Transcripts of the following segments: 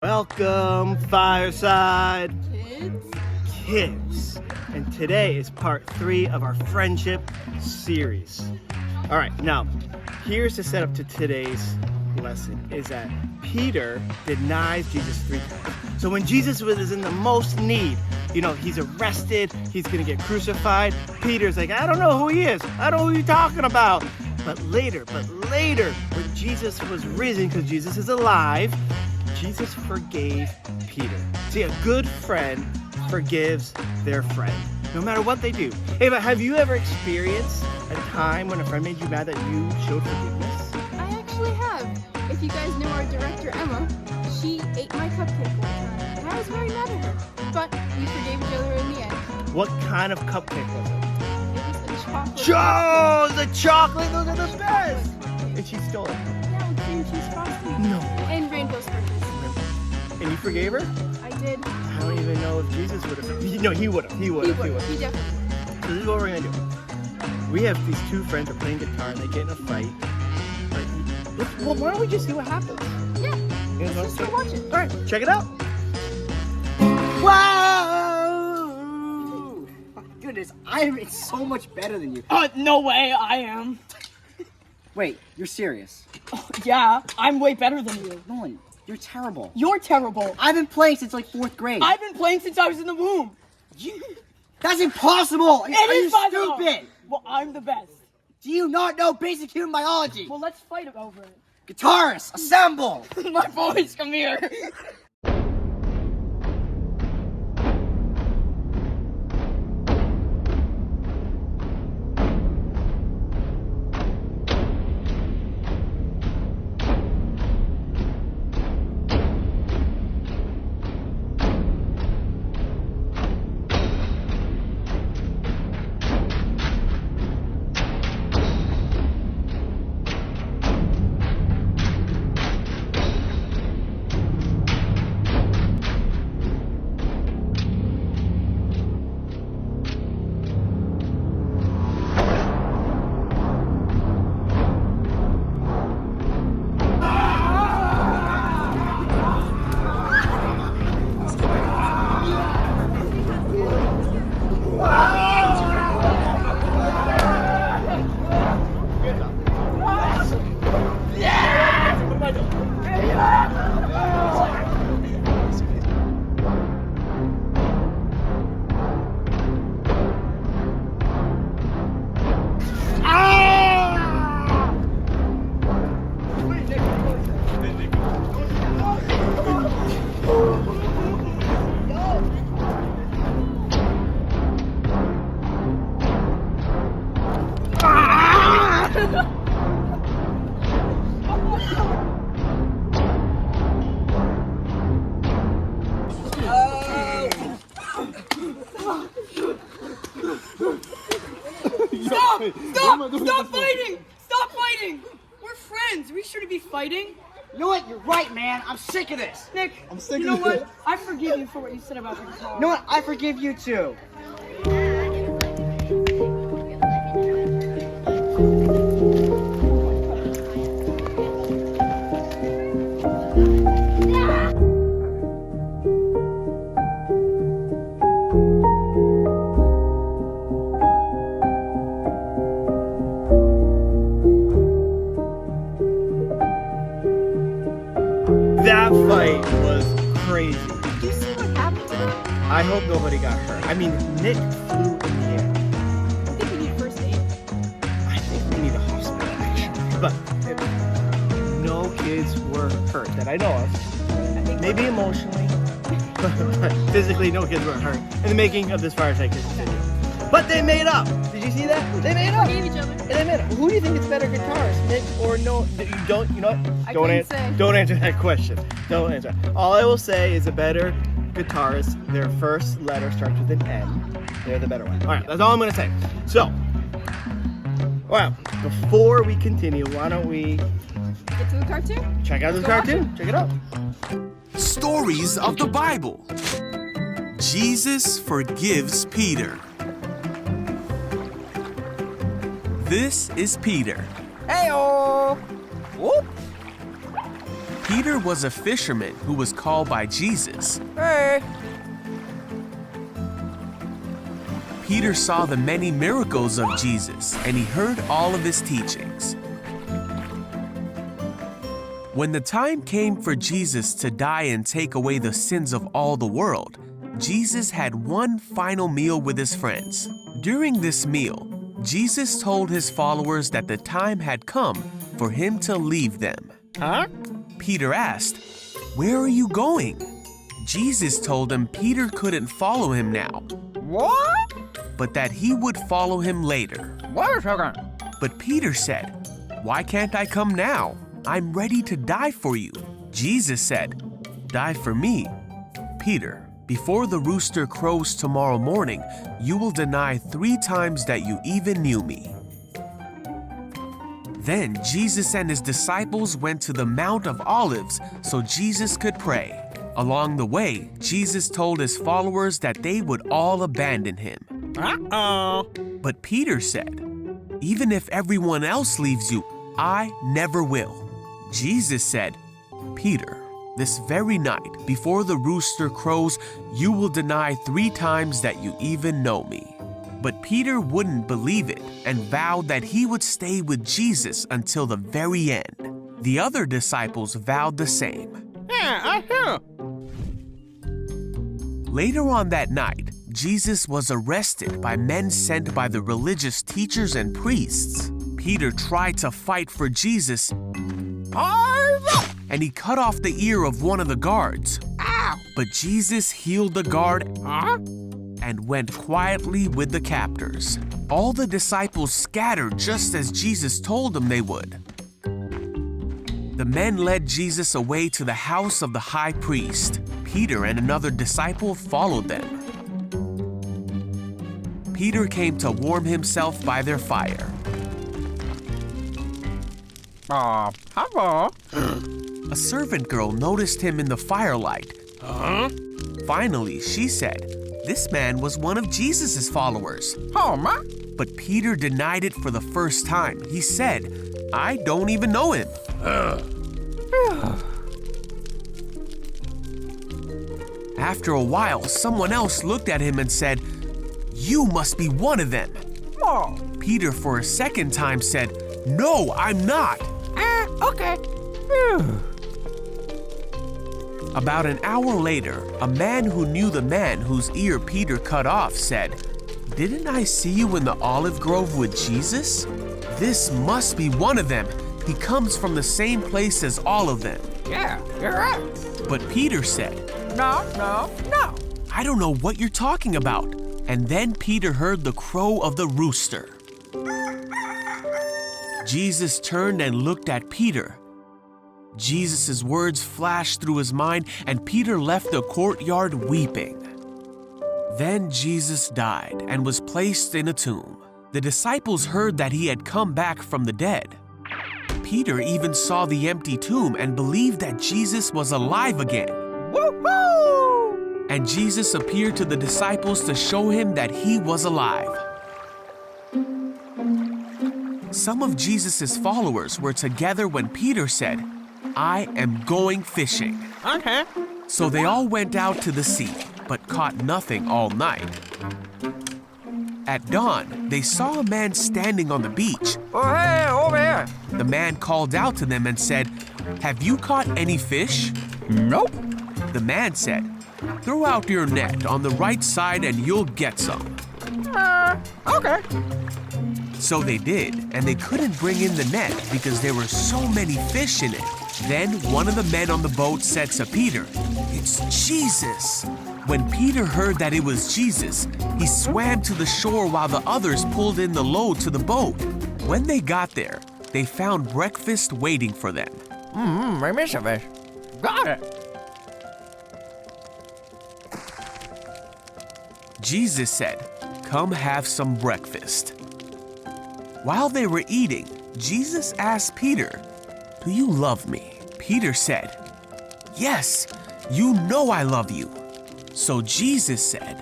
Welcome, Fireside Kids. And today is part 3 of our friendship series. All right, now, here's the setup to today's lesson, is that Peter denies Jesus 3 times. So when Jesus was in the most need, he's arrested, he's gonna get crucified, Peter's like, I don't know who he is, I don't know who you're talking about. But later, when Jesus was risen, because Jesus is alive, Jesus forgave Peter. See, a good friend forgives their friend, no matter what they do. Hey, but have you ever experienced a time when a friend made you mad that you showed forgiveness? I actually have. If you guys know our director, Emma, she ate my cupcake one time, and I was very mad at her. But we forgave each other in the end. What kind of cupcake was it? It was a chocolate. The chocolate, those are the best! And she stole it. Yeah, with cream cheese frosting. No. And rainbow sprinkles. And you forgave her? I did. I don't even know if Jesus would have. No, he would have. He would have. He definitely would. So this is what we're gonna do. We have these two friends who are playing guitar and they get in a fight. Well, why don't we just see what happens? Yeah. Let's just go watch it. All right, check it out. Wow! My goodness, I am so much better than you. No way, I am. Wait, you're serious? Yeah, I'm way better than you. Nolan, you're terrible. You're terrible. I've been playing since like 4th grade. I've been playing since I was in the womb. That's impossible! Are you possible. stupid? Well, I'm the best. Do you not know basic human biology? Well, let's fight over it. Guitarists, assemble! My boys, come here. Stop fighting! Stop fighting! We're friends. We shouldn't be fighting. You know what? You're right, man. I'm sick of this. Nick, you know what? I forgive you for what you said about the guitar. You know what? I forgive you too. That fight was crazy. Did you see what happened to them? I hope nobody got hurt. I mean, Nick flew in the air. I think we need first aid. I think we need a hospital, actually. But no kids were hurt that I know of. Maybe emotionally, but physically, no kids were hurt in the making of this Fireside Kids video. But they made up. Did you see that? They made up. Forgave each other. And they made up. Who do you think is better guitarist, Nick or no? You know what? I Don't couldn't say. Don't answer that question. Don't answer. All I will say is a better guitarist, their first letter starts with an N. They're the better one. All right, that's all I'm gonna say. So, well, before we continue, why don't we Get to the cartoon? check out this Go watch cartoon? Check it out. Stories of the Bible. Jesus forgives Peter. This is Peter. Hey-oh! Whoop! Peter was a fisherman who was called by Jesus. Hey. Peter saw the many miracles of Jesus, and he heard all of his teachings. When the time came for Jesus to die and take away the sins of all the world, Jesus had one final meal with his friends. During this meal, Jesus told his followers that the time had come for him to leave them. Huh? Peter asked, "Where are you going?" Jesus told him Peter couldn't follow him now, What? but that he would follow him later. Wait a second. But Peter said, "Why can't I come now? I'm ready to die for you." Jesus said, "Die for me? Peter, before the rooster crows tomorrow morning, you will deny 3 times that you even knew me." Then Jesus and his disciples went to the Mount of Olives so Jesus could pray. Along the way, Jesus told his followers that they would all abandon him. Uh-oh. But Peter said, "Even if everyone else leaves you, I never will." Jesus said, "Peter, this very night, before the rooster crows, you will deny 3 times that you even know me." But Peter wouldn't believe it and vowed that he would stay with Jesus until the very end. The other disciples vowed the same. Yeah, I hear. Later on that night, Jesus was arrested by men sent by the religious teachers and priests. Peter tried to fight for Jesus, and he cut off the ear of one of the guards. Ow. But Jesus healed the guard Huh? and went quietly with the captors. All the disciples scattered just as Jesus told them they would. The men led Jesus away to the house of the high priest. Peter and another disciple followed them. Peter came to warm himself by their fire. Hello. A servant girl noticed him in the firelight. Huh? Finally, she said, "This man was one of Jesus' followers." Oh, ma. But Peter denied it for the first time. He said, "I don't even know him." After a while, someone else looked at him and said, "You must be one of them." Oh. Peter, for a second time, said, "No, I'm not." Okay. About an hour later, a man who knew the man whose ear Peter cut off said, "Didn't I see you in the olive grove with Jesus? This must be one of them. He comes from the same place as all of them." Yeah, you're right. But Peter said, No. "I don't know what you're talking about." And then Peter heard the crow of the rooster. Jesus turned and looked at Peter. Jesus' words flashed through his mind, and Peter left the courtyard weeping. Then Jesus died and was placed in a tomb. The disciples heard that he had come back from the dead. Peter even saw the empty tomb and believed that Jesus was alive again. Woohoo! And Jesus appeared to the disciples to show him that he was alive. Some of Jesus' followers were together when Peter said, "I am going fishing." Okay. So they all went out to the sea, but caught nothing all night. At dawn, they saw a man standing on the beach. Oh, hey, over here. The man called out to them and said, "Have you caught any fish?" Nope. The man said, "Throw out your net on the right side and you'll get some." Okay. So they did, and they couldn't bring in the net because there were so many fish in it. Then one of the men on the boat said to Peter, "It's Jesus." When Peter heard that it was Jesus, he swam to the shore while the others pulled in the load to the boat. When they got there, they found breakfast waiting for them. I miss a fish. Got it. Jesus said, "Come have some breakfast." While they were eating, Jesus asked Peter, "Do you love me?" Peter said, "Yes, you know I love you." So Jesus said,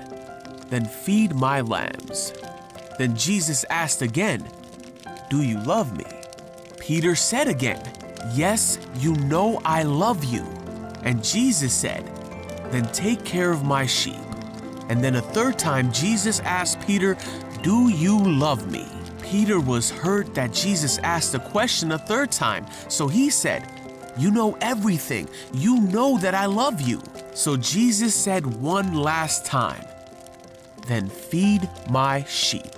"Then feed my lambs." Then Jesus asked again, "Do you love me?" Peter said again, "Yes, you know I love you." And Jesus said, "Then take care of my sheep." And then a third time, Jesus asked Peter, "Do you love me?" Peter was hurt that Jesus asked the question a third time, so he said, "You know everything. You know that I love you." So Jesus said one last time, "Then feed my sheep."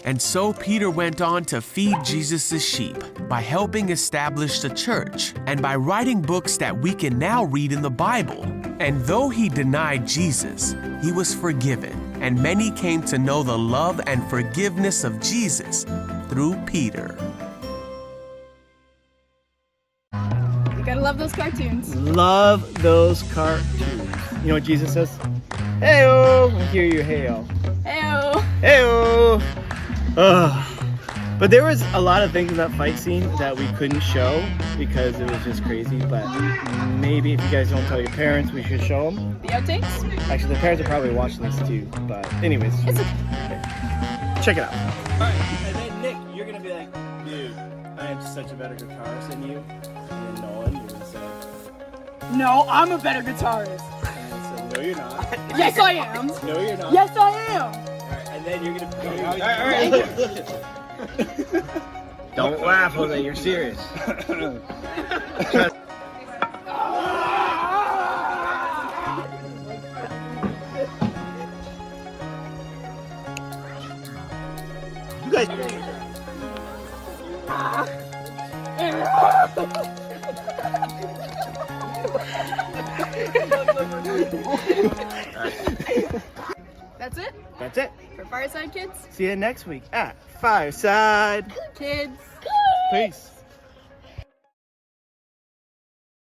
And so Peter went on to feed Jesus' sheep by helping establish the church and by writing books that we can now read in the Bible. And though he denied Jesus, he was forgiven, and many came to know the love and forgiveness of Jesus through Peter. You gotta love those cartoons. Love those cartoons. You know what Jesus says? Hey-oh! I hear you, hey-oh. Heyo. Hey-oh! Ugh. But there was a lot of things in that fight scene that we couldn't show because it was just crazy. But maybe if you guys don't tell your parents, we should show them. The outtakes? Actually, the parents are probably watching this too. But anyways, It's check it out. All right, and then Nick, you're gonna be like, "Dude, I am such a better guitarist than you." And then Nolan, you're gonna say, No, I'm a better guitarist. and so, "No, you're not." Yes, I am. No, you're not. Yes, I am. All right, and then you're gonna. All right, look. Don't laugh, Jose. You're serious. You guys. That's it That's it. for Fireside Kids. See you next week at Fireside. Kids. Peace.